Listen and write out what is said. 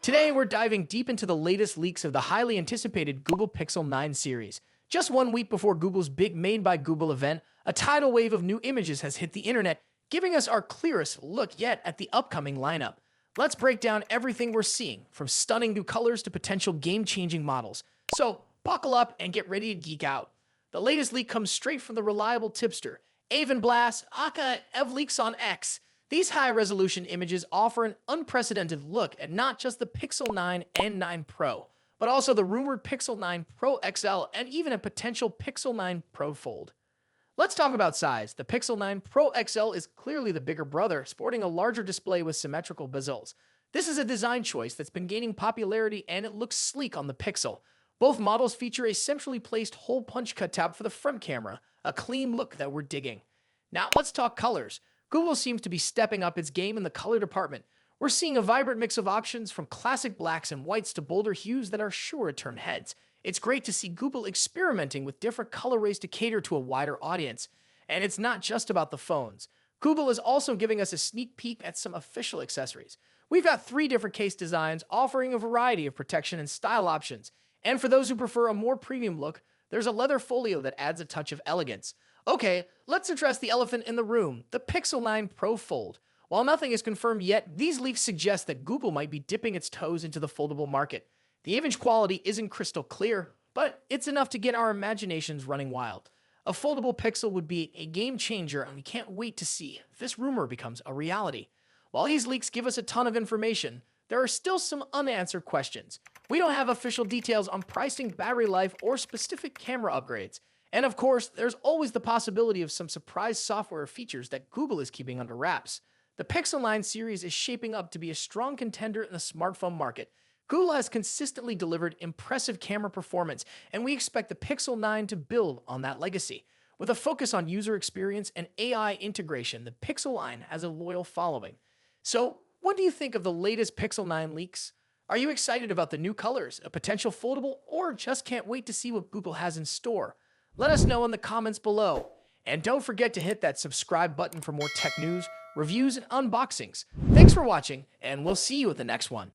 Today, we're diving deep into the latest leaks of the highly anticipated Google Pixel 9 series. Just 1 week before Google's big Made by Google event, a tidal wave of new images has hit the internet, giving us our clearest look yet at the upcoming lineup. Let's break down everything we're seeing, from stunning new colors to potential game-changing models. So, buckle up and get ready to geek out. The latest leak comes straight from the reliable tipster, Avon Blast, aka EvLeaks on X. These high-resolution images offer an unprecedented look at not just the Pixel 9 and 9 Pro, but also the rumored Pixel 9 Pro XL and even a potential Pixel 9 Pro Fold. Let's talk about size. The Pixel 9 Pro XL is clearly the bigger brother, sporting a larger display with symmetrical bezels. This is a design choice that's been gaining popularity, and it looks sleek on the Pixel. Both models feature a centrally placed hole punch cut tab for the front camera, a clean look that we're digging. Now let's talk colors. Google seems to be stepping up its game in the color department. We're seeing a vibrant mix of options, from classic blacks and whites to bolder hues that are sure to turn heads. It's great to see Google experimenting with different colorways to cater to a wider audience. And it's not just about the phones. Google is also giving us a sneak peek at some official accessories. We've got 3 different case designs offering a variety of protection and style options. And for those who prefer a more premium look, there's a leather folio that adds a touch of elegance. Okay, let's address the elephant in the room, the Pixel 9 Pro Fold. While nothing is confirmed yet, these leaks suggest that Google might be dipping its toes into the foldable market. The image quality isn't crystal clear, but it's enough to get our imaginations running wild. A foldable Pixel would be a game changer, and we can't wait to see if this rumor becomes a reality. While these leaks give us a ton of information, there are still some unanswered questions. We don't have official details on pricing, battery life, or specific camera upgrades. And of course, there's always the possibility of some surprise software features that Google is keeping under wraps. The Pixel 9 series is shaping up to be a strong contender in the smartphone market. Google has consistently delivered impressive camera performance, and we expect the Pixel 9 to build on that legacy. With a focus on user experience and AI integration, the Pixel 9 has a loyal following. So, what do you think of the latest Pixel 9 leaks? Are you excited about the new colors, a potential foldable, or just can't wait to see what Google has in store? Let us know in the comments below. And don't forget to hit that subscribe button for more tech news, reviews, and unboxings. Thanks for watching, and we'll see you at the next one.